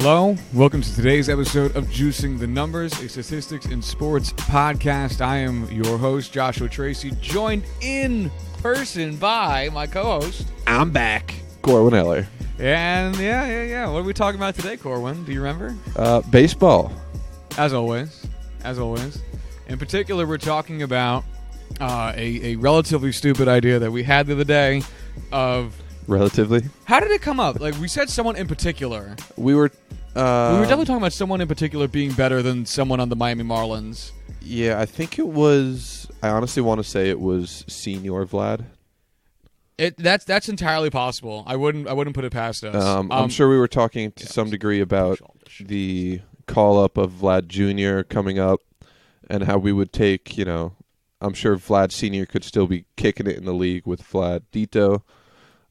Hello, welcome to today's episode of Juicing the Numbers, a statistics and sports podcast. I am your host, Joshua Tracy, joined in person by my co-host. I'm back, Corwin Eller. And yeah. What are we talking about today, Corwin? Do you remember? Baseball. As always. In particular, we're talking about a relatively stupid idea that we had the other day of... Relatively? How did it come up? Like, we said someone in particular. We were Definitely talking about someone in particular being better than someone on the Miami Marlins. Yeah, I think it was... I honestly want to say it was Senior Vlad. That's entirely possible. I wouldn't put it past us. I'm sure we were talking to some degree about the call-up of Vlad Jr. coming up and how we would take, I'm sure Vlad Sr. could still be kicking it in the league with Vlad Dito.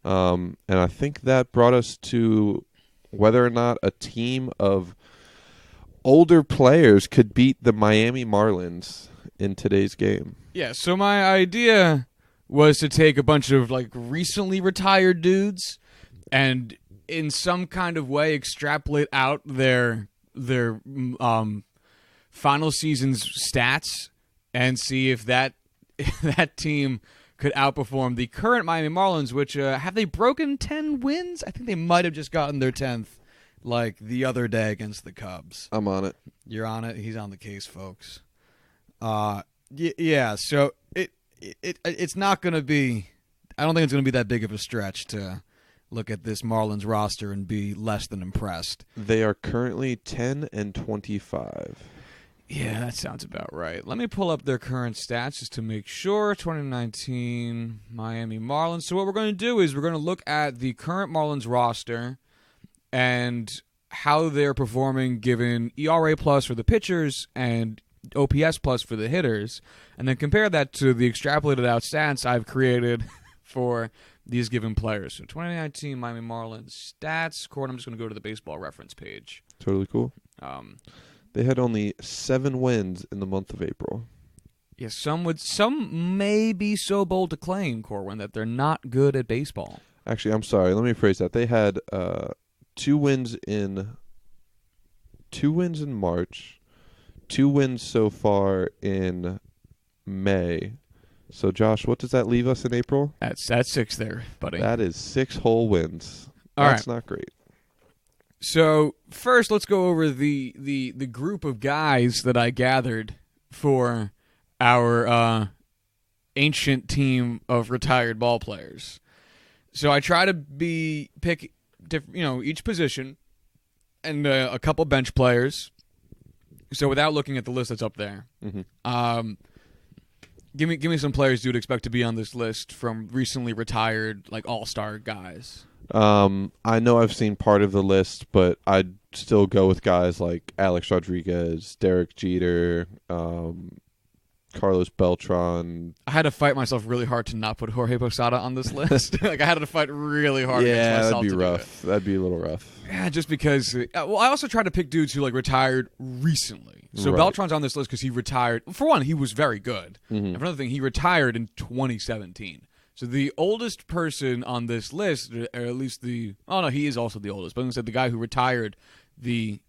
And I think that brought us to whether or not a team of older players could beat the Miami Marlins in today's game. Yeah, so my idea was to take a bunch of recently retired dudes and in some kind of way extrapolate out their final season's stats and see if that team could outperform the current Miami Marlins, which have they broken 10 wins? I think they might have just gotten their 10th the other day against the Cubs. I'm on it. You're on it. He's on the case, folks. Yeah. So it's not going to be. I don't think it's going to be that big of a stretch to look at this Marlins roster and be less than impressed. They are currently 10-25. Yeah, that sounds about right. Let me pull up their current stats just to make sure. 2019 Miami Marlins. So what we're going to do is we're going to look at the current Marlins roster and how they're performing given ERA plus for the pitchers and OPS plus for the hitters, and then compare that to the extrapolated out stats I've created for these given players. So 2019 Miami Marlins stats. Court, I'm just going to go to the baseball reference page. Totally cool. They had only 7 wins in the month of April. Yeah, some may be so bold to claim, Corwin, that they're not good at baseball. Actually, I'm sorry. Let me phrase that. They had 2 wins in March, 2 wins so far in May. So, Josh, what does that leave us in April? That's 6 there, buddy. That is 6 whole wins. That's not great. So first, let's go over the group of guys that I gathered for our ancient team of retired ball players. So I try to pick each position and a couple bench players. So without looking at the list that's up there, give me some players you would expect to be on this list from recently retired all-star guys. I know I've seen part of the list, but I'd still go with guys like Alex Rodriguez, Derek Jeter, Carlos Beltran. I had to fight myself really hard to not put Jorge Posada on this list. I had to fight really hard against myself. Yeah, that'd be rough. That'd be a little rough. Yeah, just because... I also tried to pick dudes who retired recently. So right. Beltran's on this list because he retired... For one, he was very good. Mm-hmm. And for another thing, he retired in 2017. So the oldest person on this list, or at least he is also the oldest. But I'm going to say the guy who retired the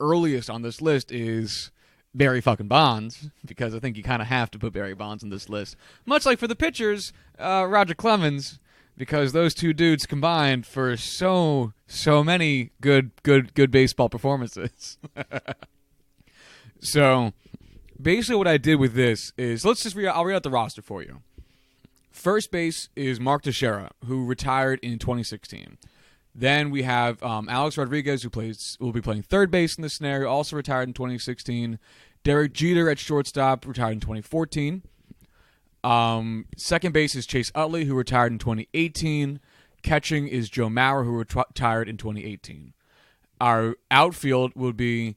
earliest on this list is Barry fucking Bonds, because I think you kind of have to put Barry Bonds on this list. Much like for the pitchers, Roger Clemens, because those two dudes combined for so many good baseball performances. So basically what I did with this is, I'll read out the roster for you. First base is Mark Teixeira, who retired in 2016. Then we have Alex Rodriguez, who will be playing third base in this scenario, also retired in 2016. Derek Jeter at shortstop, retired in 2014. Second base is Chase Utley, who retired in 2018. Catching is Joe Mauer, who retired in 2018. Our outfield will be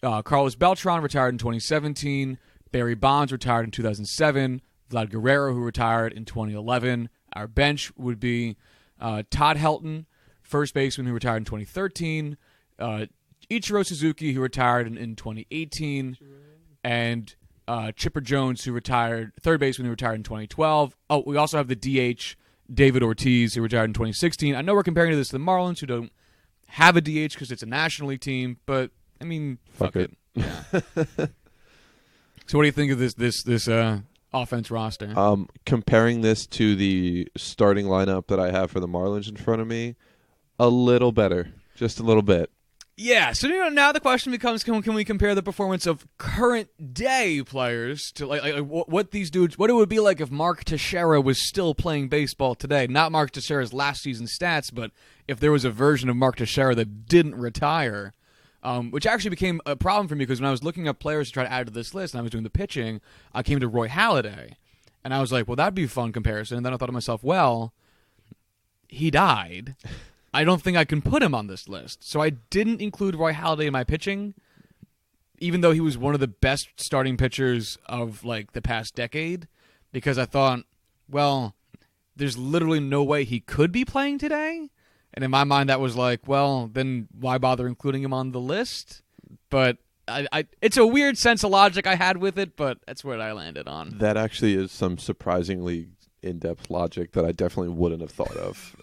Carlos Beltran, retired in 2017. Barry Bonds, retired in 2007. Vlad Guerrero, who retired in 2011. Our bench would be Todd Helton, first baseman, who retired in 2013. Ichiro Suzuki, who retired in 2018. And Chipper Jones, who retired, third baseman, who retired in 2012. Oh, we also have the DH, David Ortiz, who retired in 2016. I know we're comparing this to the Marlins, who don't have a DH because it's a National League team, but I mean, fuck it. Yeah. So, what do you think of this offense roster? Comparing this to the starting lineup that I have for the Marlins in front of me, a little better, just a little bit. Yeah, so now the question becomes: Can we compare the performance of current day players to like what these dudes? What it would be like if Mark Teixeira was still playing baseball today? Not Mark Teixeira's last season stats, but if there was a version of Mark Teixeira that didn't retire, which actually became a problem for me because when I was looking up players to try to add to this list and I was doing the pitching, I came to Roy Halladay, and I was like, well, that'd be a fun comparison. And then I thought to myself, well, he died. I don't think I can put him on this list. So I didn't include Roy Halladay in my pitching, even though he was one of the best starting pitchers of like the past decade, because I thought, well, there's literally no way he could be playing today. And in my mind, that was like, well, then why bother including him on the list? But it's a weird sense of logic I had with it, but that's what I landed on. That actually is some surprisingly in-depth logic that I definitely wouldn't have thought of.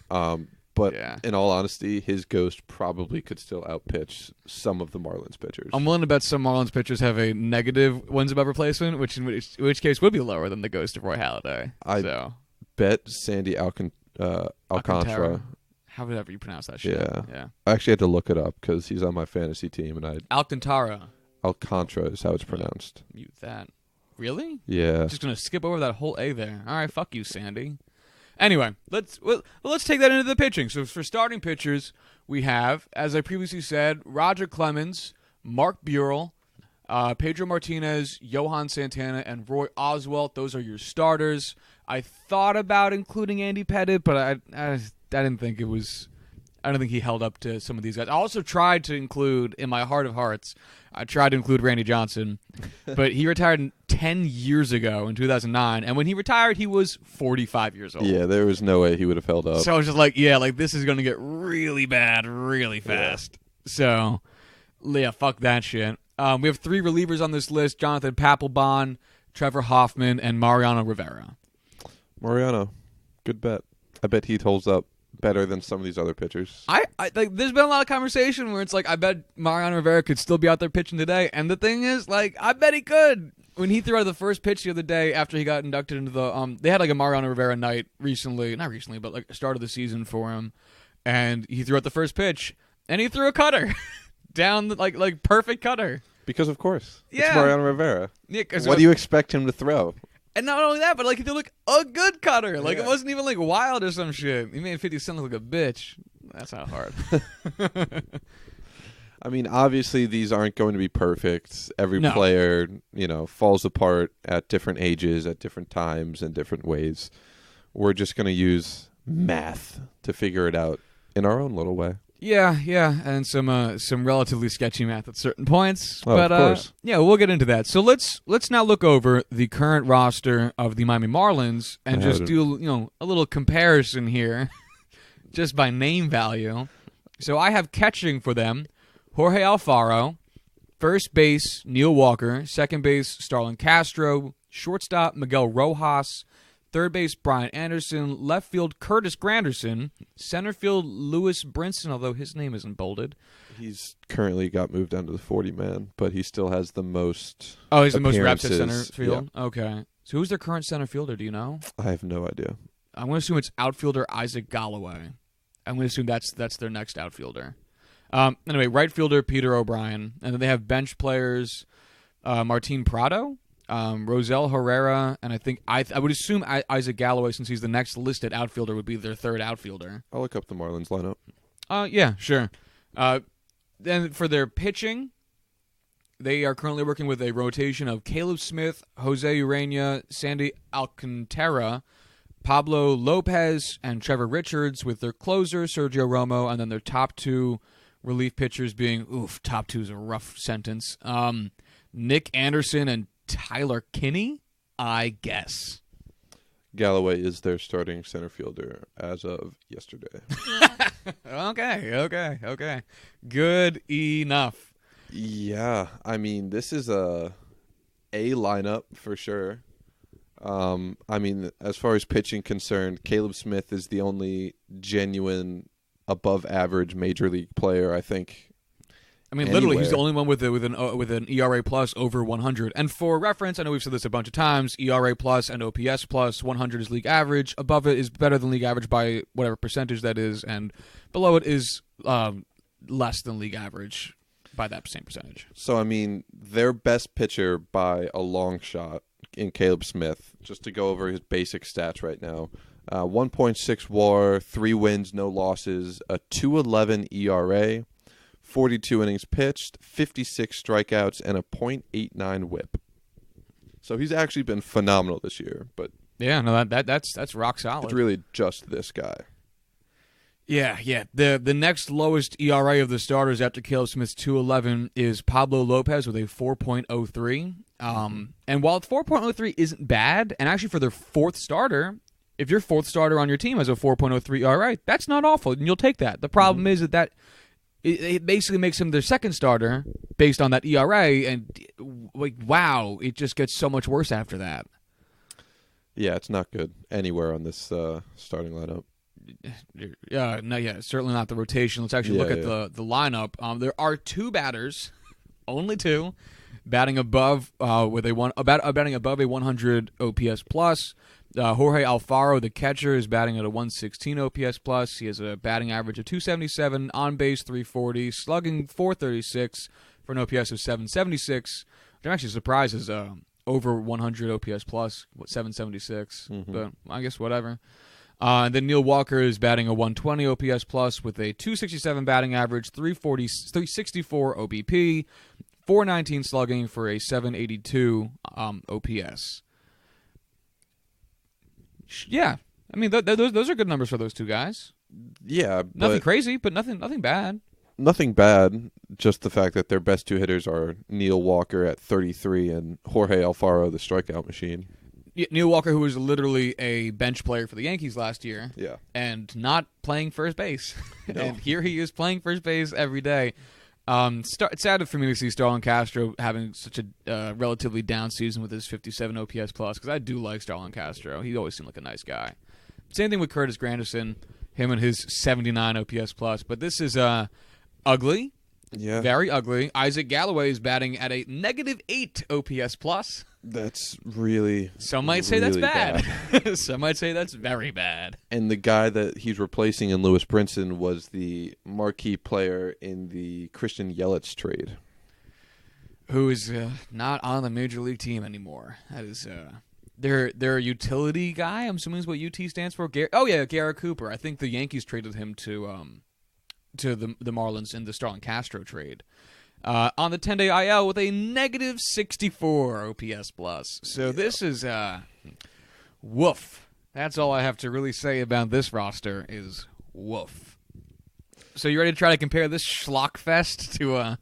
But in all honesty, his ghost probably could still outpitch some of the Marlins pitchers. I'm willing to bet some Marlins pitchers have a negative wins above replacement, which in which case would be lower than the ghost of Roy Halladay. I bet Sandy Alcantara. However you pronounce that shit. Yeah. I actually had to look it up because he's on my fantasy team, and Alcantara is how it's pronounced. Mute that. Really? Yeah. Just gonna skip over that whole A there. All right, fuck you, Sandy. Anyway, let's take that into the pitching. So for starting pitchers, we have, as I previously said, Roger Clemens, Mark Burrell, Pedro Martinez, Johan Santana, and Roy Oswalt. Those are your starters. I thought about including Andy Pettitte, but I didn't think it was. I don't think he held up to some of these guys. I also tried to include, in my heart of hearts, I tried to include Randy Johnson, but he retired 10 years ago in 2009, and when he retired, he was 45 years old. Yeah, there was no way he would have held up. So I was just like, this is going to get really bad really fast. Yeah. So, yeah, fuck that shit. We have 3 relievers on this list: Jonathan Papelbon, Trevor Hoffman, and Mariano Rivera. Mariano, good bet. I bet he holds up better than some of these other pitchers. I like. There's been a lot of conversation where it's like, I bet Mariano Rivera could still be out there pitching today, and the thing is, like, I bet he could. When he threw out the first pitch the other day after he got inducted into the they had like a Mariano Rivera night not recently, but like start of the season for him, and he threw out the first pitch, and he threw a cutter down like perfect cutter. Because of course, it's Mariano Rivera. Yeah, what do you expect him to throw? And not only that, but like he threw like a good cutter. Like it wasn't even like wild or some shit. He made 50 Cent look like a bitch. That's not hard. I mean, obviously these aren't going to be perfect. Every player, falls apart at different ages, at different times, in different ways. We're just going to use math to figure it out in our own little way. Yeah, and some relatively sketchy math at certain points. Oh, but of course. we'll get into that. So let's now look over the current roster of the Miami Marlins and just do a little comparison here, just by name value. So I have catching for them: Jorge Alfaro, first base Neil Walker, second base Starlin Castro, shortstop Miguel Rojas, third base Brian Anderson, left field Curtis Granderson, center field Lewis Brinson, although his name isn't bolded. He's currently got moved down to the 40-man, but he still has the most he's the most reps at center field? Yeah. Okay. So who's their current center fielder, do you know? I have no idea. I'm going to assume it's outfielder Isaac Galloway. I'm going to assume that's their next outfielder. Anyway, right fielder Peter O'Brien. And then they have bench players Martin Prado, Rosel Herrera, and I would assume Isaac Galloway, since he's the next listed outfielder, would be their third outfielder. I'll look up the Marlins lineup. Yeah, sure. Then for their pitching, they are currently working with a rotation of Caleb Smith, Jose Urena, Sandy Alcantara, Pablo Lopez, and Trevor Richards, with their closer, Sergio Romo, and then their top 2 relief pitchers being, top 2 is a rough sentence, Nick Anderson and Tyler Kinney, I guess. Galloway is their starting center fielder as of yesterday. Okay. Good enough. Yeah, I mean, this is a lineup for sure. I mean, as far as pitching concerned, Caleb Smith is the only genuine above average major league player, I think. I mean, literally, he's the only one with an ERA plus over 100. And for reference, I know we've said this a bunch of times, ERA plus and OPS plus, 100 is league average. Above it is better than league average by whatever percentage that is, and below it is less than league average by that same percentage. So, I mean, their best pitcher by a long shot in Caleb Smith, just to go over his basic stats right now, 1.6 WAR, 3 wins, no losses, a 2.11 ERA, 42 innings pitched, 56 strikeouts, and a .89 WHIP. So he's actually been phenomenal this year. But yeah, no, that's rock solid. It's really just this guy. Yeah. The next lowest ERA of the starters after Caleb Smith's 2.11 is Pablo Lopez with a 4.03. And while 4.03 isn't bad, and actually for their fourth starter, if your fourth starter on your team has a 4.03 ERA, that's not awful, and you'll take that. The problem is that it basically makes him their second starter based on that ERA, and like, wow, it just gets so much worse after that. Yeah, it's not good anywhere on this starting lineup. Yeah, certainly not the rotation. Let's actually look at the lineup. There are 2 batters, only 2, batting above batting above a 100 OPS plus. Jorge Alfaro, the catcher, is batting at a 116 OPS plus. He has a batting average of 277, on base 340, slugging 436 for an OPS of 776. Which I'm actually surprised is over 100 OPS plus, 776. But I guess whatever. And then Neil Walker is batting a 120 OPS plus with a 267 batting average, 364 OBP, 419 slugging for a 782 OPS. Yeah, I mean those are good numbers for those 2 guys. Yeah, nothing crazy, but nothing bad. Nothing bad. Just the fact that their best 2 hitters are Neil Walker at 33 and Jorge Alfaro, the strikeout machine. Yeah, Neil Walker, who was literally a bench player for the Yankees last year, and not playing first base, No. And here he is playing first base every day. It's sad for me to see Starlin Castro having such a relatively down season with his 57 OPS plus, because I do like Starlin Castro. He always seemed like a nice guy. Same thing with Curtis Granderson, him and his 79 OPS plus. But this is ugly, very ugly. Isaac Galloway is batting at a -8 OPS plus. That's really Some might say that's bad. Some might say that's very bad. And the guy that he's replacing in Lewis Brinson was the marquee player in the Christian Yelich trade, who is not on the major league team anymore. That is their utility guy. I'm assuming is what UT stands for. Garrett Cooper. I think the Yankees traded him to the Marlins in the Starlin Castro trade. On the 10-day IL with a -64 OPS plus. So this is woof. That's all I have to really say about this roster is woof. So you ready to try to compare this schlock fest to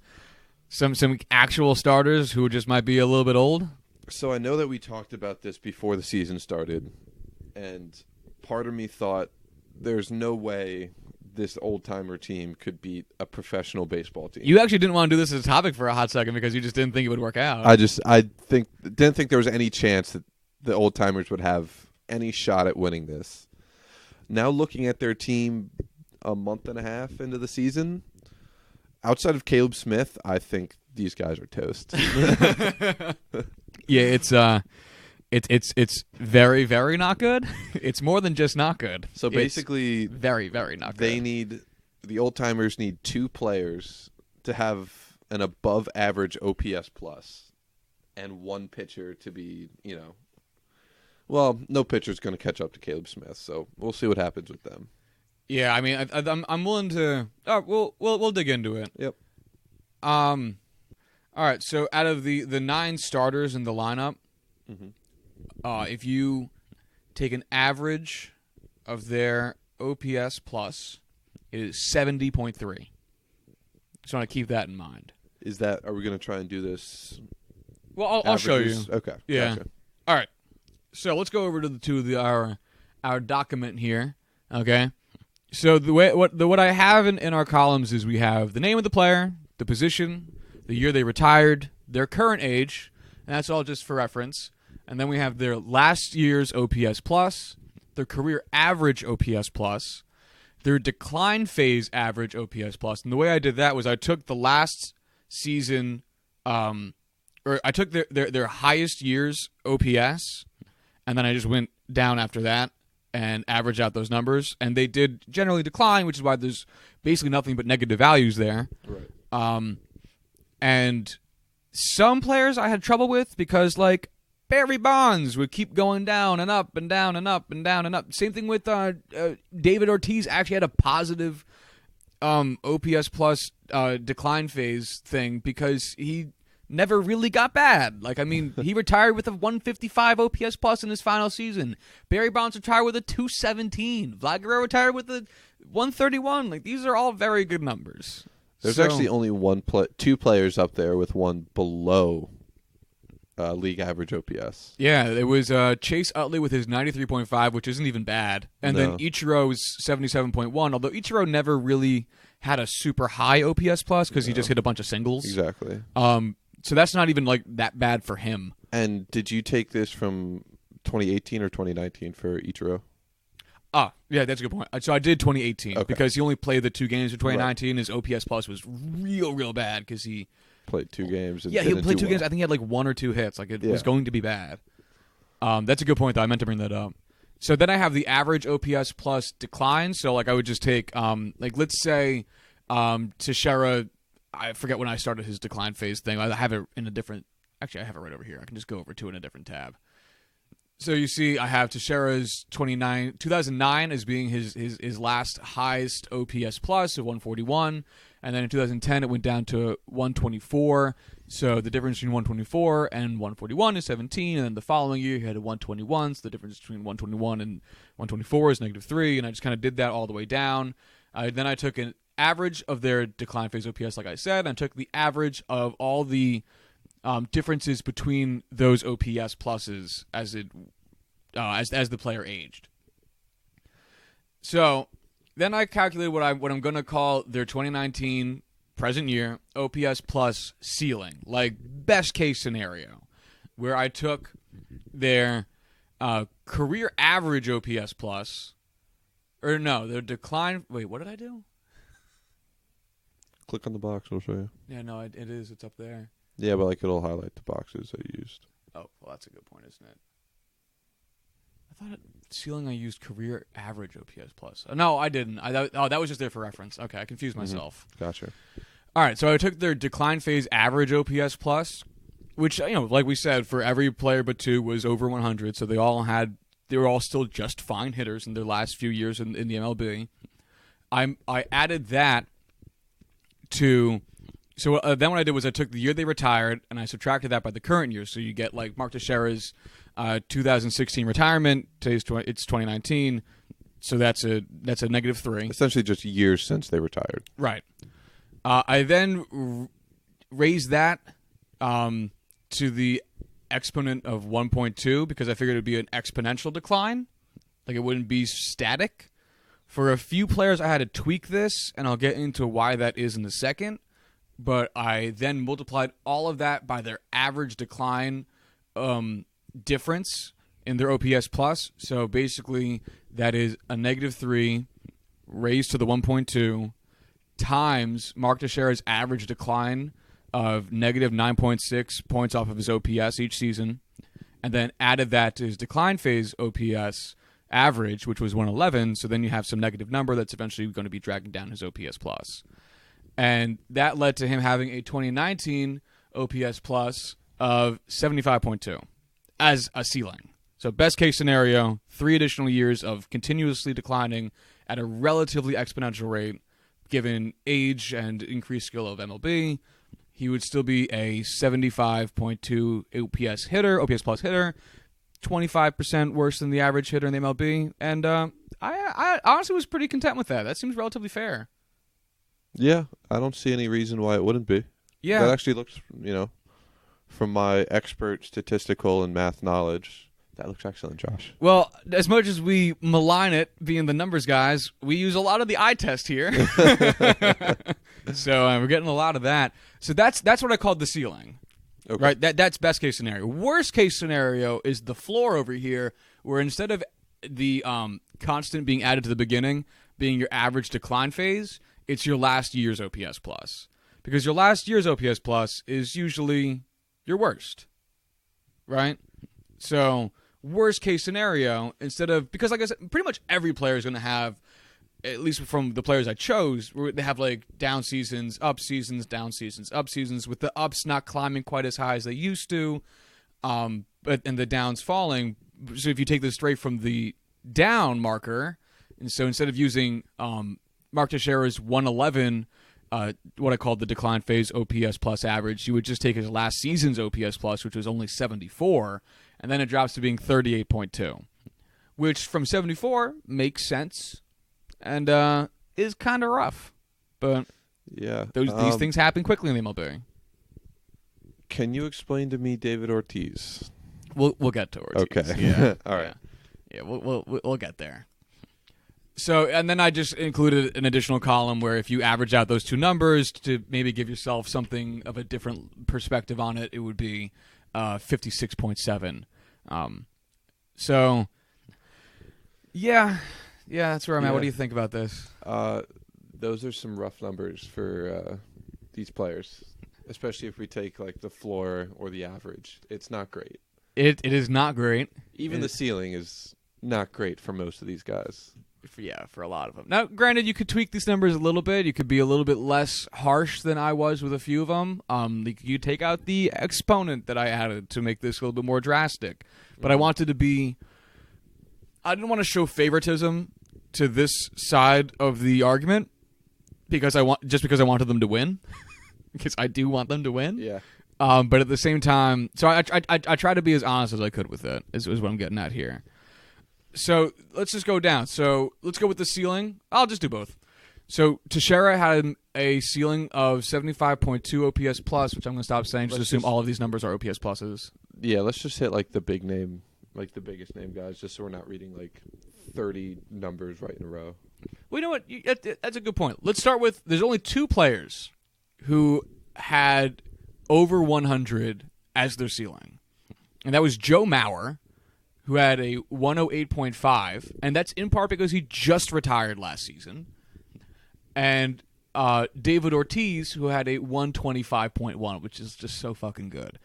some actual starters who just might be a little bit old? So I know that we talked about this before the season started, and part of me thought there's no way this old-timer team could beat a professional baseball team. You actually didn't want to do this as a topic for a hot second because you just didn't think it would work out. I didn't think there was any chance that the old-timers would have any shot at winning this. Now looking at their team a month and a half into the season, outside of Caleb Smith, I think these guys are toast. Yeah, it's very, very not good. It's more than just not good. So basically, it's very, very not good. The old-timers need 2 players to have an above-average OPS plus and 1 pitcher to be, well, no pitcher's going to catch up to Caleb Smith, so we'll see what happens with them. Yeah, I mean, I'm willing to. Oh, we'll dig into it. Yep. All right. So out of the 9 starters in the lineup, if you take an average of their OPS plus, it is 70.3. Just want to keep that in mind. Are we going to try and do this? Well, I'll show you. Okay. Yeah. Gotcha. All right. So let's go over to our document here. Okay. So what I have in our columns is we have the name of the player, the position, the year they retired, their current age, and that's all just for reference. And then we have their last year's OPS plus, their career average OPS plus, their decline phase average OPS plus. And the way I did that was I took the last season, or I took their highest year's OPS, and then I just went down after that and averaged out those numbers. And they did generally decline, which is why there's basically nothing but negative values there. Right. And some players I had trouble with because, like, Barry Bonds would keep going down and up and down and up and down and up. Same thing with David Ortiz. Actually had a positive OPS plus decline phase thing because he never really got bad. Like, I mean, he retired with a 155 OPS plus in his final season. Barry Bonds retired with a 217. Vlad Guerrero retired with a 131. Like, these are all very good numbers. There's actually only two players up there with one below league average OPS. Yeah, it was Chase Utley with his 93.5, which isn't even bad. And then Ichiro's 77.1, although Ichiro never really had a super high OPS plus because he just hit a bunch of singles. Exactly. So that's not even like that bad for him. And did you take this from 2018 or 2019 for Ichiro? Yeah, that's a good point. So I did 2018 because he only played the 2 games of 2019. Right. His OPS plus was real bad because he played 2 games. And he played 2 games. I think he had like 1 or 2 hits. Like it was going to be bad. That's a good point, though. I meant to bring that up. So then I have the average OPS plus decline. So like I would just take like let's say Teixeira. I forget when I started his decline phase thing. I have it in a different. Actually, I have it right over here. I can just go over to it in a different tab. So you see, I have Teixeira's 2009 as being his last highest OPS plus of 141, and then in 2010 it went down to 124. So the difference between 124 and 141 is 17, and then the following year he had a 121. So the difference between 121 and 124 is -3, and I just kind of did that all the way down. Then I took an average of their decline phase OPS, like I said, and I took the average of all the differences between those OPS pluses as the player aged. So then I calculated what I'm going to call their 2019 present year OPS plus ceiling, like best case scenario, where I took their career average OPS plus, or no, their decline. Wait, what did I do? Click on the box, it'll show you. Yeah, no, it is. It's up there. Yeah, but like it'll highlight the boxes I used. Oh, well, that's a good point, isn't it? I thought ceiling I used career average OPS plus. No, I didn't. That was just there for reference. Okay, I confused myself. Gotcha. All right, so I took their decline phase average OPS plus, which like we said, for every player but 2 was over 100. So they were all still just fine hitters in their last few years in the MLB. I added that to. So then what I did was I took the year they retired and I subtracted that by the current year. So you get like Mark Teixeira's 2016 retirement. Today's it's 2019, so that's a -3. Essentially, just years since they retired. Right. I then raised that to the exponent of 1.2 because I figured it would be an exponential decline, like it wouldn't be static. For a few players, I had to tweak this, and I'll get into why that is in a second. But I then multiplied all of that by their average decline difference in their OPS plus. So basically, that is a -3 raised to the 1.2 times Mark Teixeira's average decline of -9.6 points off of his OPS each season, and then added that to his decline phase OPS average, which was 111. So then you have some negative number that's eventually going to be dragging down his OPS plus. And that led to him having a 2019 OPS plus of 75.2 as a ceiling. So best case scenario, 3 additional years of continuously declining at a relatively exponential rate, given age and increased skill of MLB. He would still be a 75.2 OPS plus hitter, 25% worse than the average hitter in the MLB. And I honestly was pretty content with that. That seems relatively fair. Yeah, I don't see any reason why it wouldn't be. Yeah. That actually looks, from my expert statistical and math knowledge, that looks excellent, Josh. Well, as much as we malign it, being the numbers guys, we use a lot of the eye test here. So we're getting a lot of that. So that's what I called the ceiling. Okay. Right? That's best case scenario. Worst case scenario is the floor over here, where instead of the constant being added to the beginning, being your average decline phase, it's your last year's OPS plus. Because your last year's OPS plus is usually your worst, right? So worst case scenario, because like I said, pretty much every player is going to have, at least from the players I chose, they have like down seasons, up seasons, down seasons, up seasons, with the ups not climbing quite as high as they used to, and the downs falling. So if you take this straight from the down marker, and so instead of using Mark Teixeira's 111, what I called the decline phase OPS plus average, you would just take his last season's OPS plus, which was only 74, and then it drops to being 38.2, which from 74 makes sense. And is kind of rough, but yeah, these things happen quickly in the MLB. Can you explain to me David Ortiz? We'll get to Ortiz. Okay, yeah, all right, yeah, we'll get there. So, and then I just included an additional column where if you average out those two numbers to maybe give yourself something of a different perspective on it, it would be 56.7. So, yeah. Yeah, that's where I'm at. What do you think about this? Those are some rough numbers for these players, especially if we take like the floor or the average. It's not great. It is not great. Even the ceiling is not great for most of these guys. For a lot of them. Now, granted, you could tweak these numbers a little bit. You could be a little bit less harsh than I was with a few of them. You take out the exponent that I added to make this a little bit more drastic. But I didn't want to show favoritism to this side of the argument because I wanted them to win. Because I do want them to win. Yeah. But at the same time, so I try to be as honest as I could with it, is what I'm getting at here. So let's just go down. So let's go with the ceiling. I'll just do both. So Teixeira had a ceiling of 75.2 OPS plus, which I'm going to stop saying. Just assume all of these numbers are OPS pluses. Yeah, let's just hit like the big name, like the biggest name guys, just so we're not reading like 30 numbers right in a row. Well, you know what? That's a good point. Let's start with, there's only two players who had over 100 as their ceiling. And that was Joe Mauer, who had a 108.5, and that's in part because he just retired last season, and David Ortiz, who had a 125.1, which is just so fucking good.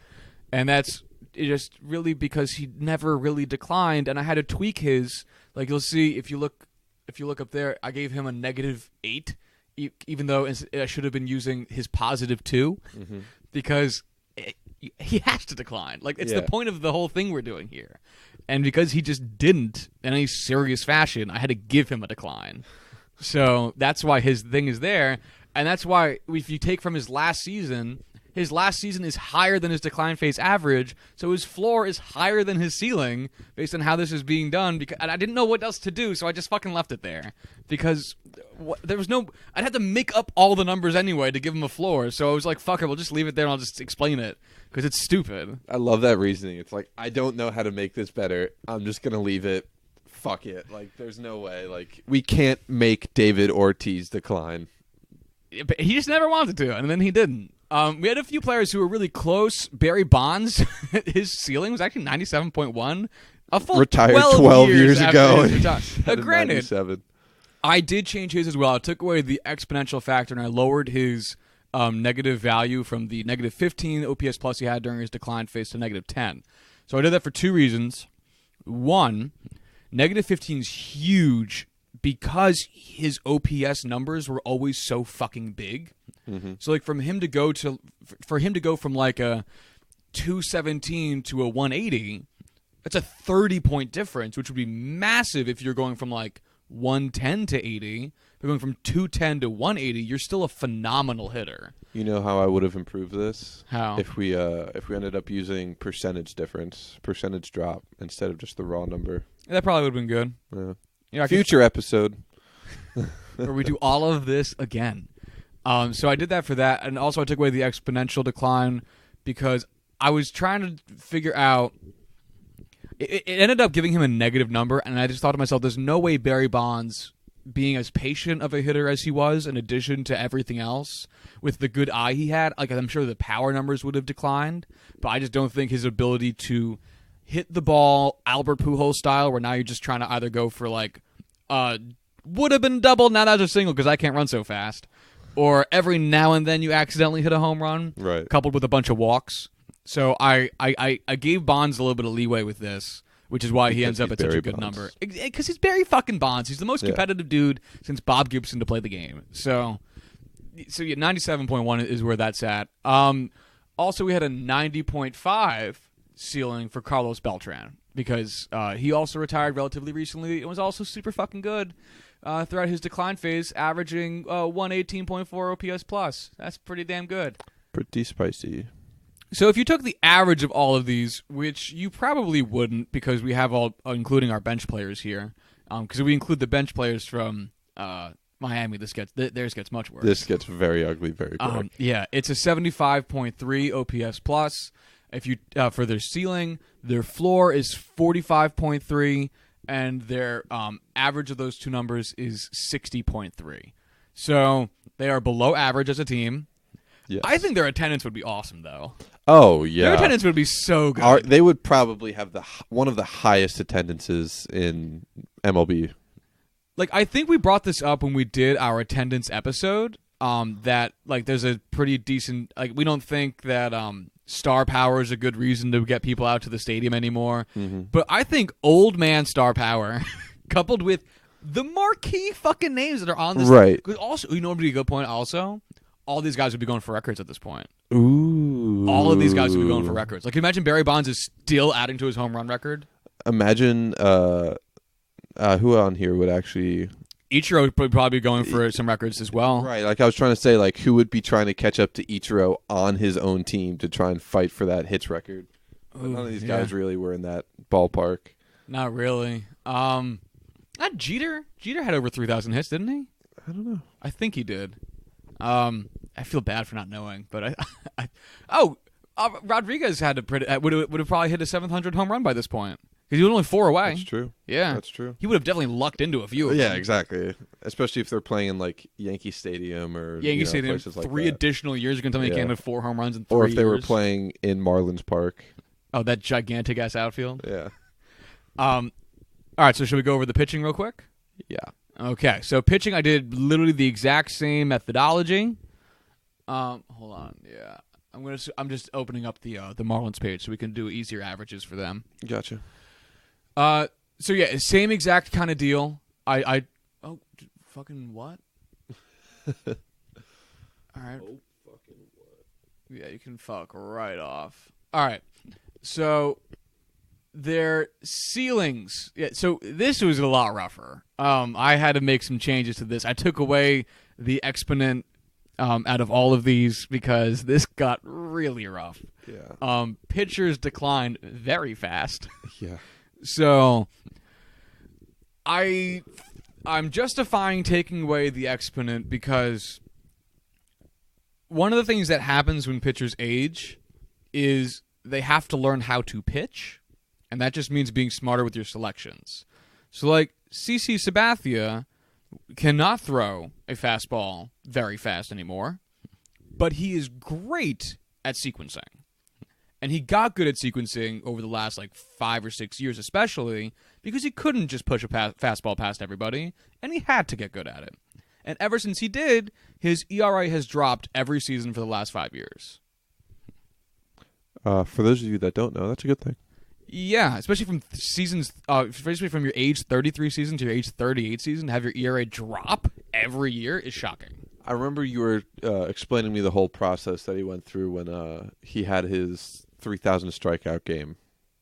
And that's just really because he never really declined, and I had to tweak his, like you'll see if you look up there, I gave him a -8, even though I should have been using his +2, because he has to decline. Like, it's the point of the whole thing we're doing here. And because he just didn't in any serious fashion, I had to give him a decline. So that's why his thing is there. And that's why if you take from his last season is higher than his decline phase average. So his floor is higher than his ceiling based on how this is being done. And I didn't know what else to do, so I just fucking left it there. Because there was no... I'd have to make up all the numbers anyway to give him a floor. So I was like, fuck it, we'll just leave it there and I'll just explain it. Because it's stupid. I love that reasoning. It's like, I don't know how to make this better. I'm just going to leave it. Fuck it. Like, there's no way. Like, we can't make David Ortiz decline. But he just never wanted to, and then he didn't. We had a few players who were really close. Barry Bonds, his ceiling was actually 97.1. A full retired 12 years ago. Granted, 97. I did change his as well. I took away the exponential factor, and I lowered his negative value from the -15 OPS plus he had during his decline phase to -10. So I did that for two reasons. One, -15 is huge because his OPS numbers were always so fucking big. So like for him to go from like a 217 to a 180, that's a 30-point difference, which would be massive if you're going from like 110 to 80. If you're going from 210 to 180, you're still a phenomenal hitter. You know how I would have improved this? How? If we ended up using percentage drop instead of just the raw number. That probably would have been good. Yeah. Future episode. Where we do all of this again. So I did that for that, and also I took away the exponential decline because I was trying to figure out... It ended up giving him a negative number, and I just thought to myself, there's no way Barry Bonds, being as patient of a hitter as he was, in addition to everything else, with the good eye he had, like I'm sure the power numbers would have declined, but I just don't think his ability to hit the ball Albert Pujols style, where now you're just trying to either go for like would have been double, now that's a single because I can't run so fast. Or every now and then you accidentally hit a home run, Right. coupled with a bunch of walks. So I gave Bonds a little bit of leeway with this, which is why he ends up at such a good number. Because he's Barry fucking Bonds. He's the most competitive dude since Bob Gibson to play the game. So yeah, 97.1 is where that's at. Also, we had a 90.5 ceiling for Carlos Beltran because he also retired relatively recently and was also super fucking good throughout his decline phase, averaging 118.4 OPS plus. That's pretty damn good. Pretty spicy. So if you took the average of all of these, which you probably wouldn't because we have all, including our bench players here, because if we include the bench players from Miami, theirs gets much worse. This gets very ugly very quick. Yeah, it's a 75.3 OPS plus. If you for their ceiling, their floor is 45.3, and their average of those two numbers is 60.3. So they are below average as a team. Yes. I think their attendance would be awesome, though. Oh, yeah. Their attendance would be so good. They would probably have one of the highest attendances in MLB. Like, I think we brought this up when we did our attendance episode, that, like, there's a pretty decent... Like, we don't think that star power is a good reason to get people out to the stadium anymore. Mm-hmm. But I think old man star power, coupled with the marquee fucking names that are on this... Right. Because also, you know what would be a good point also? All these guys would be going for records at this point. Ooh. All of these guys would be going for records. Like, imagine Barry Bonds is still adding to his home run record. Imagine who on here would actually... Ichiro would probably be going for some records as well. Right, like I was trying to say, like, who would be trying to catch up to Ichiro on his own team to try and fight for that hits record? Ooh, none of these guys really were in that ballpark. Not really. Not Jeter. Jeter had over 3,000 hits, didn't he? I don't know. I think he did. I feel bad for not knowing, but Rodriguez had would have probably hit a 700 home run by this point because he was only 4 away. That's true. Yeah, that's true. He would have definitely lucked into a few of them. Yeah, exactly. Especially if they're playing in like Yankee Stadium or Yankee Stadium. Places like 3 that. Additional years. You can tell me you can't hit 4 home runs in 3 years. Or if they were playing in Marlins Park. Oh, that gigantic ass outfield. Yeah. All right. So should we go over the pitching real quick? Yeah. Okay. So pitching, I did literally the exact same methodology. Hold on. Yeah, I'm just opening up the Marlins page so we can do easier averages for them. Gotcha. So yeah, same exact kind of deal. Fucking what? All right. Oh, fucking what? Yeah, you can fuck right off. All right. So their ceilings. Yeah. So this was a lot rougher. I had to make some changes to this. I took away the exponent. Out of all of these, because this got really rough. Yeah. Pitchers declined very fast. Yeah. So I'm justifying taking away the exponent because one of the things that happens when pitchers age is they have to learn how to pitch, and that just means being smarter with your selections. So, like, CC Sabathia cannot throw a fastball very fast anymore, but he is great at sequencing. And he got good at sequencing over the last, 5 or 6 years, especially because he couldn't just push a fastball past everybody, and he had to get good at it. And ever since he did, his ERA has dropped every season for the last 5 years. For those of you that don't know, that's a good thing. Yeah, especially from seasons, especially from your age 33 season to your age 38 season, to have your ERA drop every year is shocking. I remember you were explaining to me the whole process that he went through when he had his 3,000 strikeout game.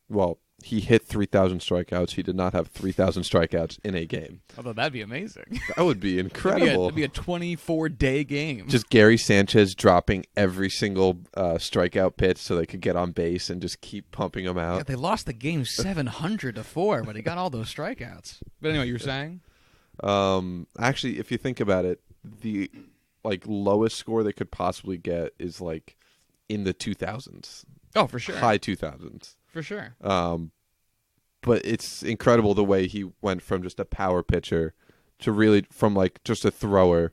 Well, he hit 3,000 strikeouts. He did not have 3,000 strikeouts in a game. Although that'd be amazing. That would be incredible. That'd be a 24-day game. Just Gary Sanchez dropping every single strikeout pitch so they could get on base and just keep pumping them out. Yeah, they lost the game 700-4, but he got all those strikeouts. But anyway, you were saying? Actually, if you think about it, the lowest score they could possibly get is in the 2000s. Oh, for sure. High 2000s. For sure. But it's incredible the way he went from just a power pitcher to really from just a thrower,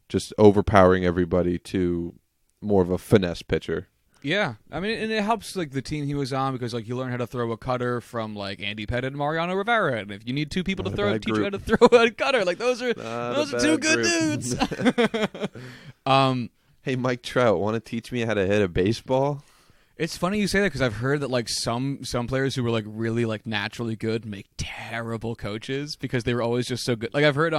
just overpowering everybody to more of a finesse pitcher. Yeah, I mean, and it helps like the team he was on because like you learn how to throw a cutter from like Andy Pettitte and Mariano Rivera, and if you need two people to teach you how to throw a cutter, like those are two good dudes. Hey, Mike Trout, want to teach me how to hit a baseball? It's funny you say that because I've heard that like some players who were like really like naturally good make terrible coaches because they were always just so good. Like I've heard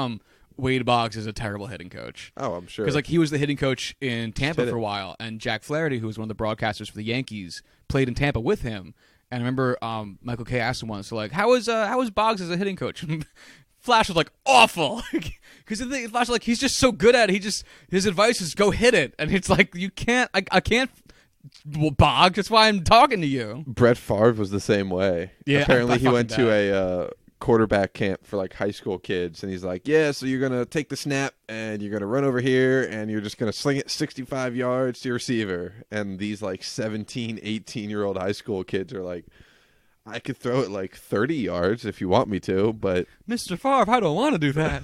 Wade Boggs is a terrible hitting coach. Oh, I'm sure. Because like he was the hitting coach in Tampa for a while, and Jack Flaherty, who was one of the broadcasters for the Yankees, played in Tampa with him. And I remember Michael Kay asked him once, so like, how is Boggs as a hitting coach? Flash was like awful because Flash was like he's just so good at it. His advice is go hit it, and it's like you can't. I can't. Well, Boggs, that's why I'm talking to you. Brett Favre was the same way. Yeah, apparently he went to a quarterback camp for like high school kids, and he's like, yeah, so you're gonna take the snap and you're gonna run over here and you're just gonna sling it 65 yards to your receiver. And these like 17, 18-year-old high school kids are like, I could throw it like 30 yards if you want me to, but Mr. Favre, I don't want to do that.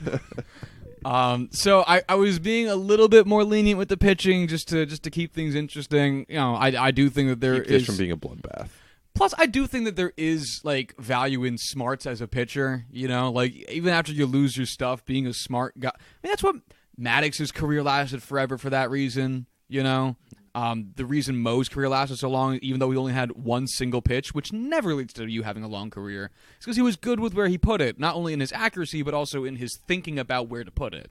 So I was being a little bit more lenient with the pitching just to keep things interesting. You know, I do think that there keep this from being a bloodbath. Plus, I do think that there is like value in smarts as a pitcher. You know, like even after you lose your stuff, being a smart guy. I mean, that's what Maddox's career lasted forever for that reason. You know, the reason Mo's career lasted so long, even though he only had one single pitch, which never leads to you having a long career, is because he was good with where he put it, not only in his accuracy but also in his thinking about where to put it.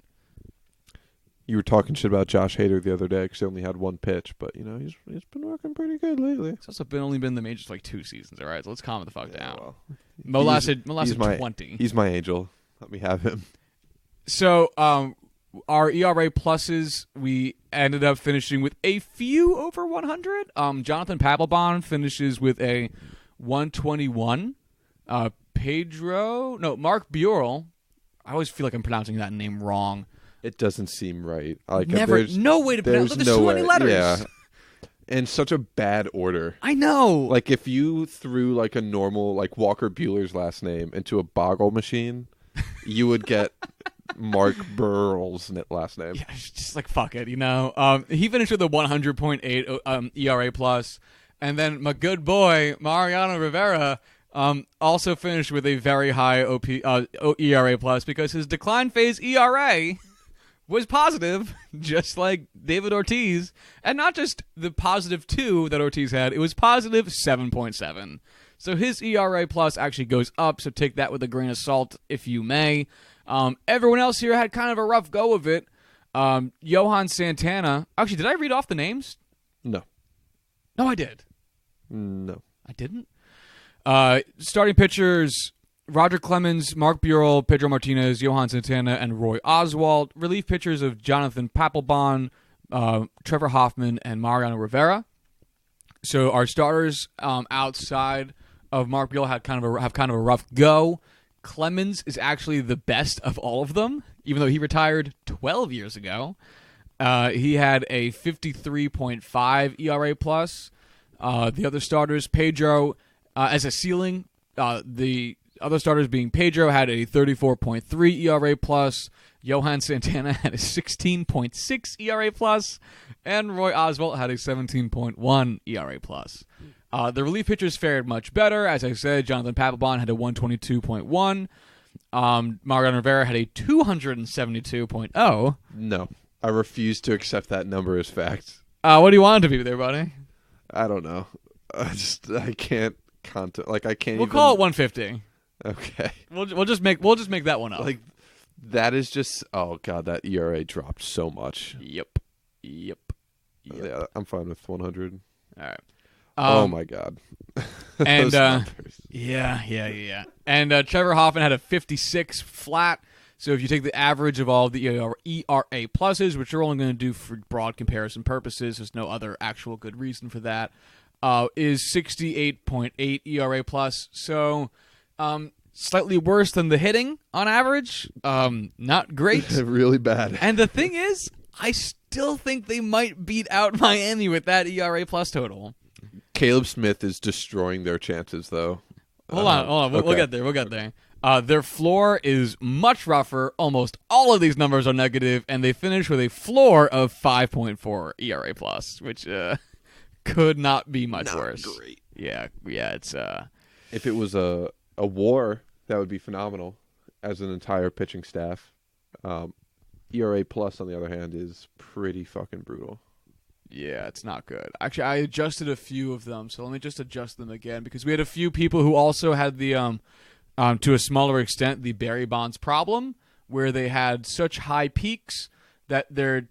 You were talking shit about Josh Hader the other day because he only had one pitch, but you know he's been working pretty good lately. It's also only been in the majors for like 2 seasons. All right, so let's calm the fuck down. Well, Mo lasted 20. He's my angel. Let me have him. So our ERA pluses, we ended up finishing with a few over 100. Jonathan Papelbon finishes with a 121. Mark Burrell. I always feel like I'm pronouncing that name wrong. It doesn't seem right. Like no way to pronounce it. There's so many letters. Yeah. In such a bad order. I know. Like if you threw like a normal like Walker Bueller's last name into a boggle machine, you would get Mark Burrell's last name. Yeah, just like fuck it, you know. He finished with a 100.8 ERA plus, and then my good boy Mariano Rivera also finished with a very high ERA plus because his decline phase ERA was positive, just like David Ortiz. And not just the positive 2 that Ortiz had, it was positive 7.7. So his ERA plus actually goes up, so take that with a grain of salt if you may. Everyone else here had kind of a rough go of it. Johan Santana. Actually, did I read off the names? No. No, I did. No. I didn't? Starting pitchers, Roger Clemens, Mark Burrell, Pedro Martinez, Johan Santana, and Roy Oswalt. Relief pitchers of Jonathan Papelbon, Trevor Hoffman, and Mariano Rivera. So our starters outside of Mark Burrell have kind of a rough go. Clemens is actually the best of all of them, even though he retired 12 years ago. He had a 53.5 ERA plus. The other starters, Pedro, as a ceiling, the other starters being Pedro had a 34.3 ERA plus. Johan Santana had a 16.6 ERA plus, and Roy Oswalt had a 17.1 ERA plus. The relief pitchers fared much better. As I said, Jonathan Papelbon had a 122.1. Mariano Rivera had a 272.0. No, I refuse to accept that number as fact. What do you want it to be there, buddy? I don't know. I can't I can't. We'll call it 150. Okay. We'll just make that one up. Like that is just oh god, that ERA dropped so much. Yep. Yeah, I'm fine with 100. All right. Oh my god. And yeah. And Trevor Hoffman had a 56 flat. So if you take the average of all the ERA pluses, which you're only going to do for broad comparison purposes, there's no other actual good reason for that, is 68.8 ERA plus. So slightly worse than the hitting on average. Not great. Really bad. And the thing is, I still think they might beat out Miami with that ERA plus total. Caleb Smith is destroying their chances, though. Hold on. Okay. We'll get there. Their floor is much rougher. Almost all of these numbers are negative, and they finish with a floor of 5.4 ERA plus, which could not be much worse. Great. Yeah, it's If it was a WAR, that would be phenomenal as an entire pitching staff. ERA plus, on the other hand, is pretty fucking brutal. Yeah, it's not good. Actually, I adjusted a few of them, so let me just adjust them again because we had a few people who also had the, to a smaller extent, the Barry Bonds problem, where they had such high peaks that their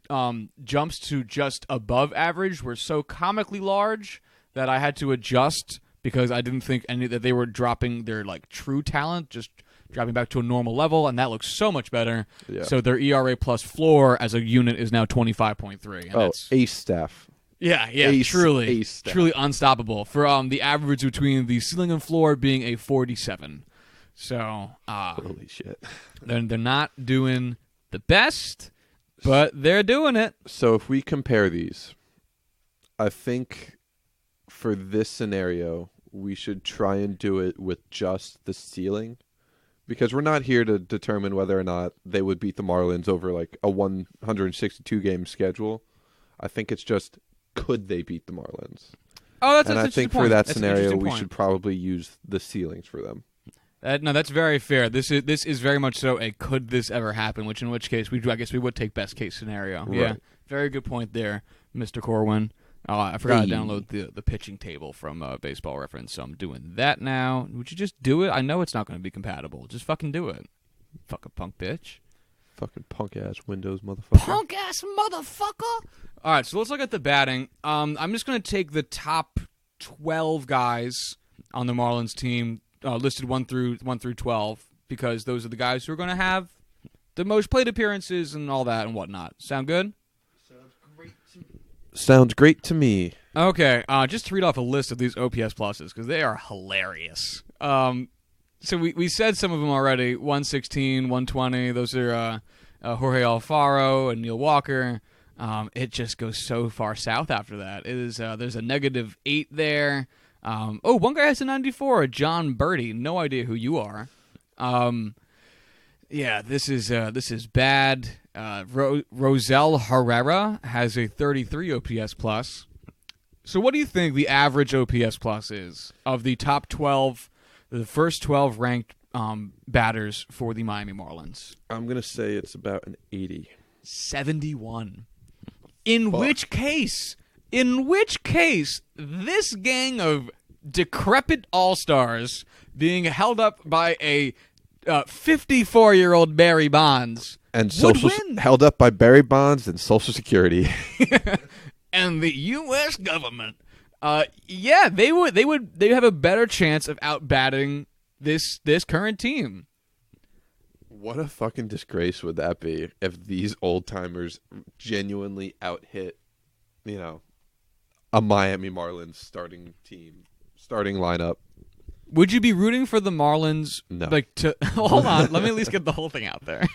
jumps to just above average were so comically large that I had to adjust because I didn't think that they were dropping their like true talent, just dropping back to a normal level, and that looks so much better. Yeah. So their ERA plus floor as a unit is now 25.3. Oh, ace staff. Yeah, truly unstoppable for the average between the ceiling and floor being a 47. So, holy shit. They're not doing the best, but they're doing it. So if we compare these, I think for this scenario, we should try and do it with just the ceiling. Because we're not here to determine whether or not they would beat the Marlins over like a 162-game schedule. I think it's just, could they beat the Marlins? Oh, that's and an I think point. for that That's scenario, we should probably use the ceilings for them. No, that's very fair. This is very much so a could this ever happen, in which case I guess we would take best case scenario. Right. Yeah, very good point there, Mr. Corwin. I forgot to download the pitching table from Baseball Reference, so I'm doing that now. Would you just do it? I know it's not going to be compatible. Just fucking do it. Fucking punk bitch. Fucking punk-ass Windows motherfucker. Punk-ass motherfucker! All right, so let's look at the batting. I'm just going to take the top 12 guys on the Marlins team, listed 1 through 12, because those are the guys who are going to have the most plate appearances and all that and whatnot. Sound good? Sounds great to me. Okay, just to read off a list of these OPS pluses, because they are hilarious. So we said some of them already, 116, 120, those are Jorge Alfaro and Neil Walker. It just goes so far south after that. It is there's a -8 there. One guy has a 94, John Birdie. No idea who you are. Yeah, this is bad. Rosel Herrera has a 33 OPS plus. So what do you think the average OPS plus is of the top 12, the first 12 ranked batters for the Miami Marlins? I'm going to say it's about an 80. 71. In which case, this gang of decrepit all-stars being held up by a 54-year-old Barry Bonds and would win. Held up by Barry Bonds and Social Security. And the U.S. government. They have a better chance of outbatting this current team. What a fucking disgrace would that be if these old timers genuinely out-hit, a Miami Marlins starting lineup. Would you be rooting for the Marlins? No. Hold on, let me at least get the whole thing out there.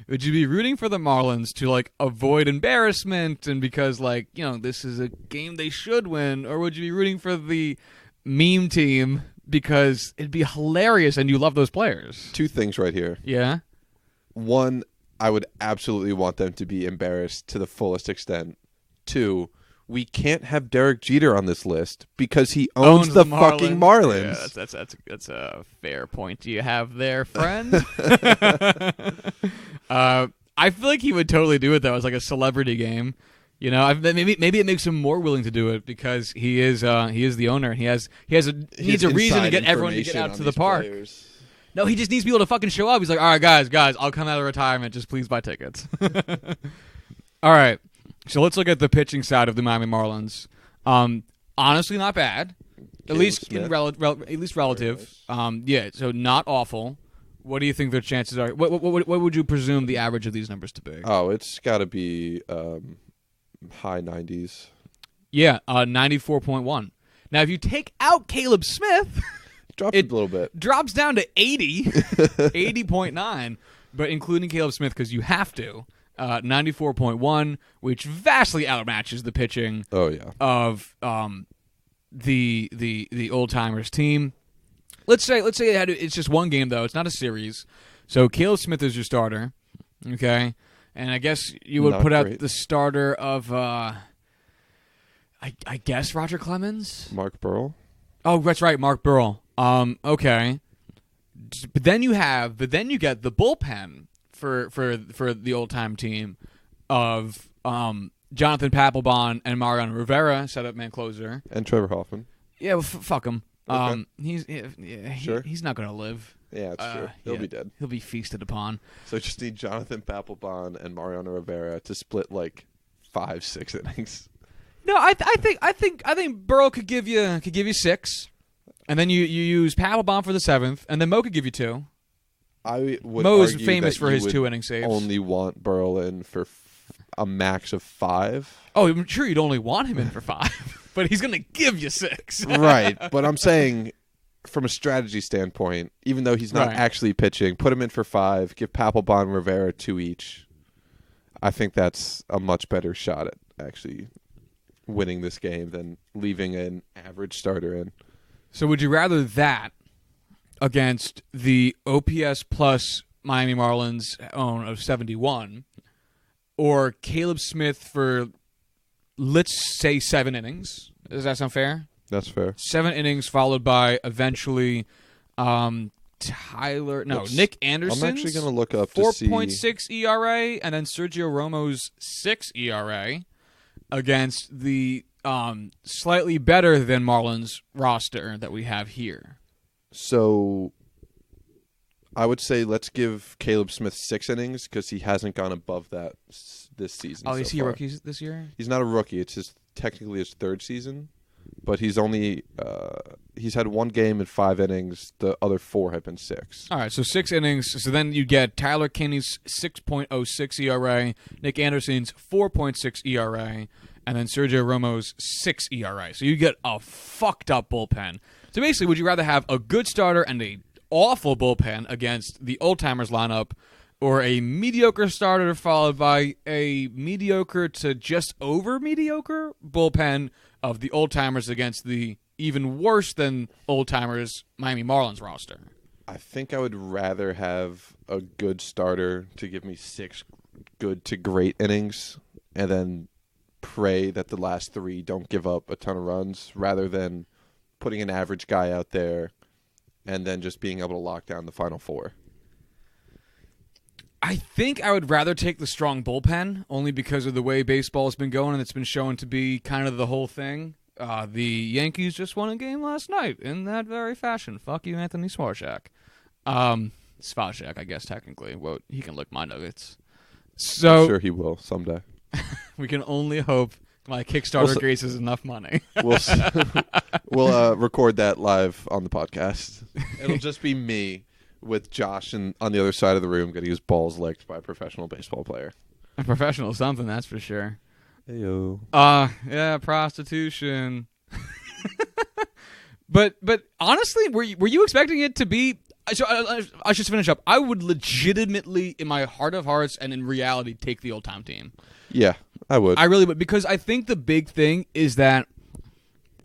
Would you be rooting for the Marlins to avoid embarrassment and because this is a game they should win, or would you be rooting for the meme team because it'd be hilarious and you love those players? Two things right here. Yeah. One, I would absolutely want them to be embarrassed to the fullest extent. Two, we can't have Derek Jeter on this list because he owns the fucking Marlins. Yeah, that's a fair point you have there, friend. I feel like he would totally do it though as a celebrity game. Maybe it makes him more willing to do it because he is the owner and he needs a reason to get everyone to get out to the park. Players. No, he just needs people to fucking show up. He's like, all right, guys, I'll come out of retirement. Just please buy tickets. All right. So let's look at the pitching side of the Miami Marlins. Honestly, not bad. At least relative. So not awful. What do you think their chances are? What would you presume the average of these numbers to be? Oh, it's got to be high 90s. Yeah, 94.1. Now, if you take out Caleb Smith, drops a little bit. Drops down to 80, 80.9, but including Caleb Smith because you have to. 94.1, which vastly outmatches the pitching of the old timers team. Let's say it's just one game though; it's not a series. So Caleb Smith is your starter, okay? And I guess you would put out the starter of I guess Roger Clemens. Mark Burrell. Oh, that's right, Mark Burrell. Okay. But then you get the bullpen for the old time team of Jonathan Papelbon and Mariano Rivera, setup man closer, And Trevor Hoffman. Yeah, well, fuck him. Okay. He's not gonna live. Yeah, it's true. He'll be dead. He'll be feasted upon. So just need Jonathan Papelbon and Mariano Rivera to split like 5-6 innings. No, I think Burrow could give you 6, and then you use Papelbon for the 7th, and then Mo could give you 2. I would Mo's argue famous that for you his would 2 inning saves. Only want Burrell in for a max of 5. Oh, I'm sure you'd only want him in for 5, but he's gonna give you 6. Right, but I'm saying from a strategy standpoint, even though he's not actually pitching, put him in for 5, give Papelbon and Rivera 2 each. I think that's a much better shot at actually winning this game than leaving an average starter in. So would you rather that against the OPS plus Miami Marlins own of 71, or Caleb Smith for, let's say, 7 innings? Does that sound fair? That's fair. 7 innings followed by eventually Nick Anderson's I'm actually going to look up to see 4.6 ERA, and then Sergio Romo's 6 ERA against the slightly better than Marlins roster that we have here. So I would say let's give Caleb Smith 6 innings because he hasn't gone above that this season. Oh, is he a far. rookie this year? He's not a rookie. It's technically his 3rd season, but he's only he's had 1 game in 5 innings. The other 4 have been 6. All right, so 6 innings. So then you get Tyler Kinney's 6.06 ERA, Nick Anderson's 4.6 ERA, and then Sergio Romo's 6 ERA. So you get a fucked up bullpen. So basically, would you rather have a good starter and a awful bullpen against the old timers lineup, or a mediocre starter followed by a mediocre to just over mediocre bullpen of the old timers against the even worse than old timers Miami Marlins roster? I think I would rather have a good starter to give me 6 good to great innings and then pray that the last 3 don't give up a ton of runs rather than putting an average guy out there and then just being able to lock down the final 4. I think I would rather take the strong bullpen, only because of the way baseball has been going, and it's been shown to be kind of the whole thing. The Yankees just won a game last night in that very fashion. Fuck you, Anthony Swarzak. Swarzak, I guess, technically. Well, he can lick my nuggets. So I'm sure he will someday. We can only hope my Kickstarter raises enough money. We'll record that live on the podcast. It'll just be me with Josh and on the other side of the room getting his balls licked by a professional baseball player. A professional something, that's for sure. Heyo. Yeah, prostitution. But honestly, were you expecting it to be? So I should finish up. I would legitimately, in my heart of hearts and in reality, take the old time team. Yeah, I would. I really would, because I think the big thing is that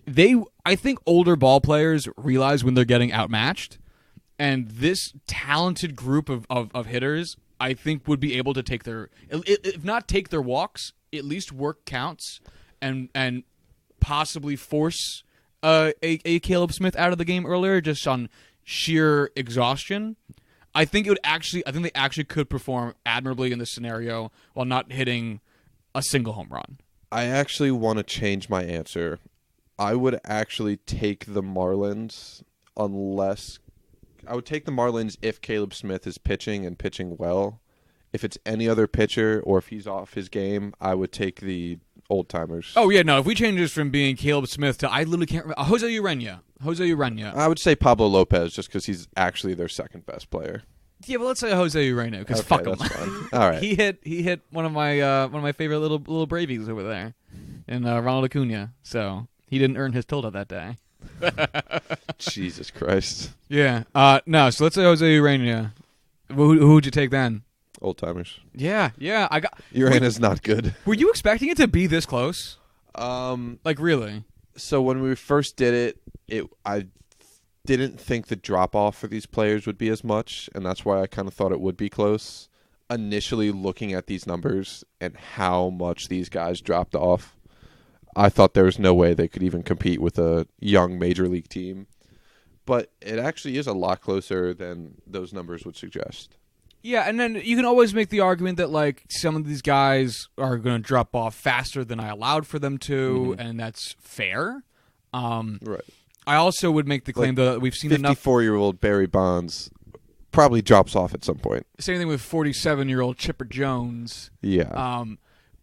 I think older ball players realize when they're getting outmatched, and this talented group of hitters, I think, would be able to take their, if not take their walks, at least work counts, and possibly force a Caleb Smith out of the game earlier just on sheer exhaustion. I think they actually could perform admirably in this scenario while not hitting a single home run. I actually want to change my answer. I would actually take the Marlins if Caleb Smith is pitching and pitching well. If it's any other pitcher or if he's off his game, I would take the old timers. Oh yeah, no. If we change this from being Caleb Smith to, I literally can't remember, Jose Urena. I would say Pablo Lopez just because he's actually their second best player. Yeah, but let's say Jose Urena because fuck him. That's fine. All right. He hit one of my favorite little Bravies over there, in Ronald Acuna. So he didn't earn his tilde that day. Jesus Christ. Yeah. No. So let's say Jose Urena. Who would you take then? Old timers. Yeah. Urena's not good. Were you expecting it to be this close? Like really? So when we first did it, I didn't think the drop off for these players would be as much, and that's why I kind of thought it would be close. Initially, looking at these numbers and how much these guys dropped off, I thought there was no way they could even compete with a young major league team. But it actually is a lot closer than those numbers would suggest. Yeah, and then you can always make the argument that like some of these guys are going to drop off faster than I allowed for them to, and that's fair. Right. I also would make the claim that we've seen enough. 54-year-old Barry Bonds probably drops off at some point. Same thing with 47-year-old Chipper Jones. Yeah.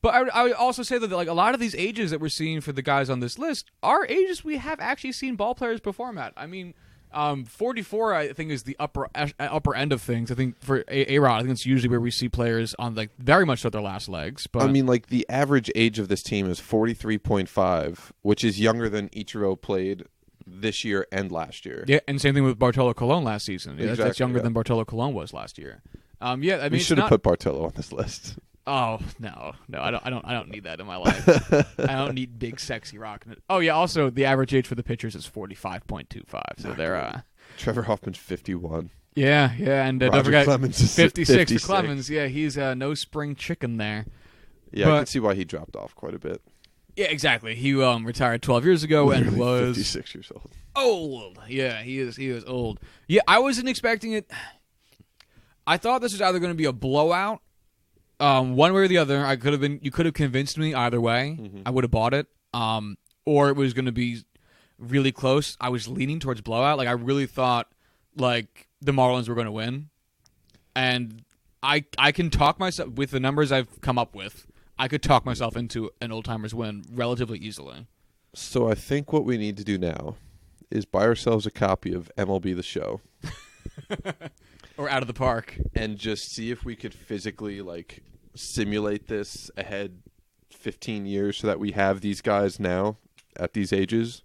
But I would also say that like a lot of these ages that we're seeing for the guys on this list are ages we have actually seen ball players perform at. I mean, 44 I think is the upper end of things. I think for A-Rod, I think it's usually where we see players on like very much at their last legs. But I mean, like the average age of this team is 43.5, which is younger than Ichiro played this year and last year. Yeah, and same thing with Bartolo Colon last season. Yeah, Exactly, that's younger than Bartolo Colon was last year. Yeah, I mean, we should have put Bartolo on this list. Oh no, I don't need that in my life. I don't need big, sexy rock. Oh yeah, also the average age for the pitchers is 45.25. So they're Trevor Hoffman's 51. Yeah, and don't Roger forget Clemens is 56 for Clemens. Yeah, he's no spring chicken there. Yeah, I can see why he dropped off quite a bit. Yeah, exactly. He retired 12 years ago and was 56 years old. Old. Yeah, he is old. Yeah, I wasn't expecting it. I thought this was either going to be a blowout. One way or the other, you could have convinced me either way. I would have bought it. Or it was going to be really close. I was leaning towards blowout. Like I really thought like the Marlins were going to win. And I can talk myself with the numbers I've come up with. I could talk myself into an Old Timers win relatively easily. So I think what we need to do now is buy ourselves a copy of MLB The Show. Or Out of the Park. And just see if we could physically like simulate this ahead 15 years so that we have these guys now at these ages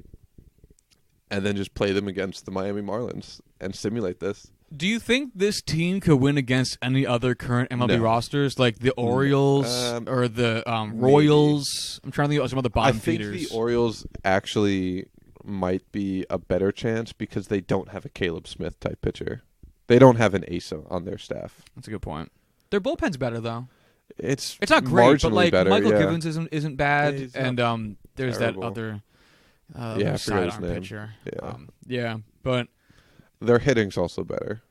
and then just play them against the Miami Marlins and simulate this. Do you think this team could win against any other current MLB rosters, like the Orioles or the Royals? I'm trying to think of some other bottom feeders. I think the Orioles actually might be a better chance because they don't have a Caleb Smith type pitcher. They don't have an ace on their staff. That's a good point. Their bullpen's better though. It's not great, but like better, Michael Givens isn't bad, and there's terrible. that other I forget his sidearm name. pitcher. Yeah, But their hitting's also better.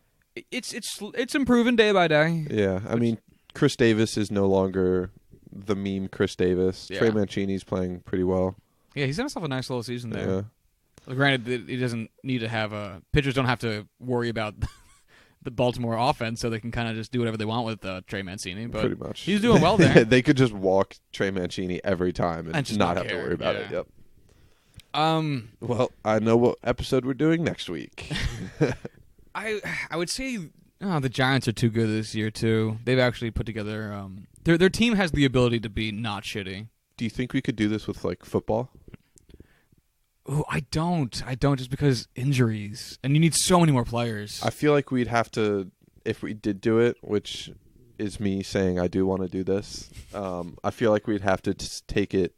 It's improving day by day. Yeah, I mean, Chris Davis is no longer the meme Chris Davis. Yeah. Trey Mancini's playing pretty well. Yeah, he's had himself a nice little season there. Yeah. Well, granted, he doesn't need to have pitchers don't have to worry about the Baltimore offense, so they can kind of just do whatever they want with Trey Mancini. But pretty much, he's doing well there. They could just walk Trey Mancini every time and just not not have care. to worry about it. Yeah. Yep. Well, I know what episode we're doing next week. I would say the Giants are too good this year too. They've actually put together their team has the ability to be not shitty. Do you think we could do this with like football? Oh, I don't just because injuries and you need so many more players. I feel like we'd have to, if we did do it, which is me saying I do want to do this. I feel like we'd have to take it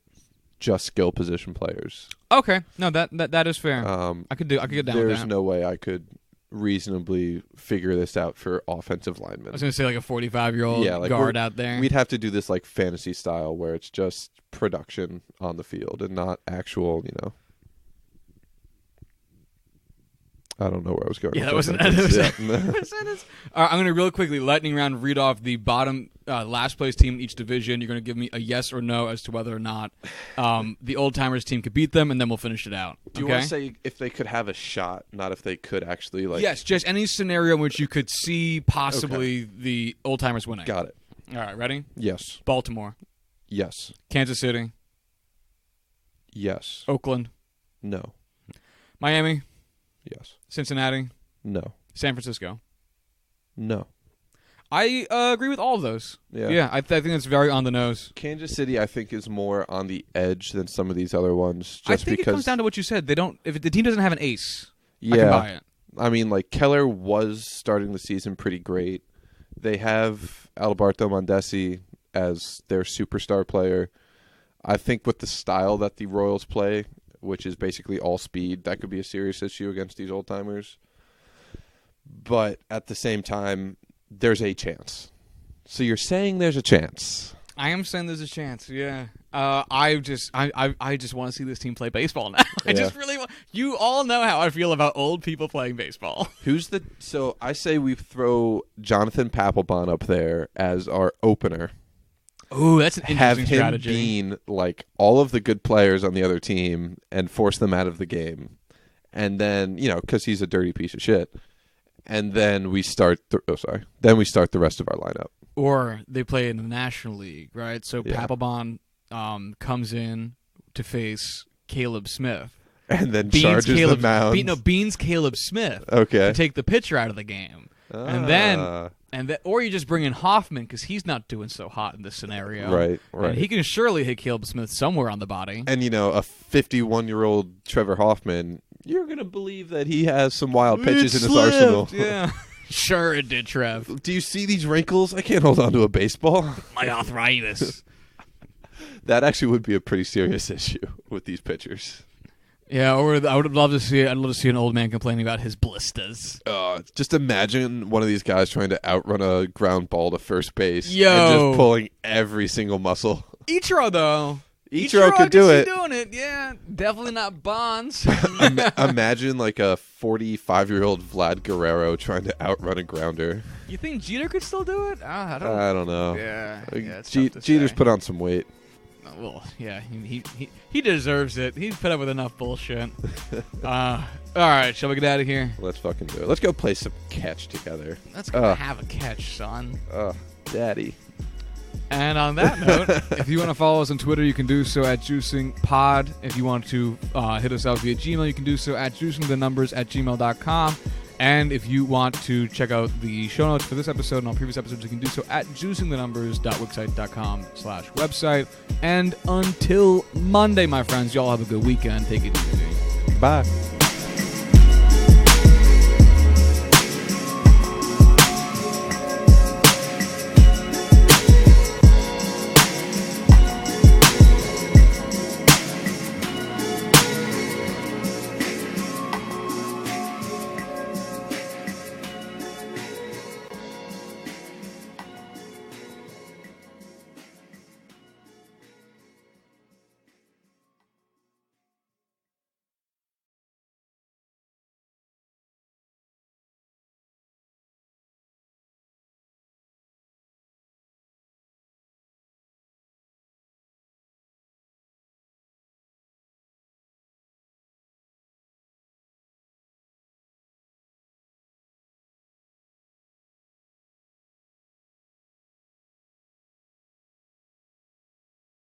just skill position players. Okay, no, that is fair. I could get down with that. There's no way I could reasonably figure this out for offensive linemen. I was gonna say like a 45-year-old guard out there. We'd have to do this like fantasy style where it's just production on the field and not actual, I don't know where I was going. Yeah, that with wasn't. sentence. All right, I'm going to real quickly lightning round read off the bottom last place team in each division. You're going to give me a yes or no as to whether or not the Old Timers team could beat them, and then we'll finish it out. Do you want to say if they could have a shot, not if they could actually like? Yes, just any scenario in which you could see possibly the Old Timers winning. Got it. All right, ready? Yes. Baltimore. Yes. Kansas City. Yes. Oakland. No. Miami. Yes. Cincinnati. No. San Francisco. No. I agree with all of those. Yeah. I think it's very on the nose. Kansas City, I think, is more on the edge than some of these other ones. Just I think because it comes down to what you said. They don't. If the team doesn't have an ace, yeah, I can buy it. I mean, like Keller was starting the season pretty great. They have Alberto Mondesi as their superstar player. I think with the style that the Royals play, which is basically all speed, that could be a serious issue against these old timers. But at the same time, there's a chance. So you're saying there's a chance. I am saying there's a chance, yeah. I just want to see this team play baseball now. I just really want. You all know how I feel about old people playing baseball. So I say we throw Jonathan Papelbon up there as our opener. Ooh, that's an interesting strategy. Have him being like all of the good players on the other team and force them out of the game. And then, because he's a dirty piece of shit. And then we start Then we start the rest of our lineup. Or they play in the National League, right? So Papelbon comes in to face Caleb Smith. And then charges the mound. Beans Caleb Smith. Okay. To take the pitcher out of the game. And then or you just bring in Hoffman because he's not doing so hot in this scenario. Right. And he can surely hit Caleb Smith somewhere on the body. And, a 51-year-old Trevor Hoffman, you're going to believe that he has some wild pitches in his arsenal. Yeah. Sure it did, Trev. Do you see these wrinkles? I can't hold on to a baseball. My arthritis. That actually would be a pretty serious issue with these pitchers. Yeah, or I'd love to see an old man complaining about his blisters. Just imagine one of these guys trying to outrun a ground ball to first base and just pulling every single muscle. Ichiro, though. Ichiro could do it. Doing it, yeah. Definitely not Bonds. Imagine like a 45-year-old Vlad Guerrero trying to outrun a grounder. You think Jeter could still do it? I don't know. Yeah. Jeter's put on some weight. Well, yeah, he deserves it. He's put up with enough bullshit. All right, shall we get out of here? Let's fucking do it. Let's go play some catch together. Let's go have a catch, son. Daddy. And on that note, if you want to follow us on Twitter, you can do so at JuicingPod. If you want to hit us out via Gmail, you can do so at juicingthenumbers@gmail.com. And if you want to check out the show notes for this episode and all previous episodes, you can do so at juicingthenumbers.wixsite.com/website. And until Monday, my friends, y'all have a good weekend. Take it easy. Bye.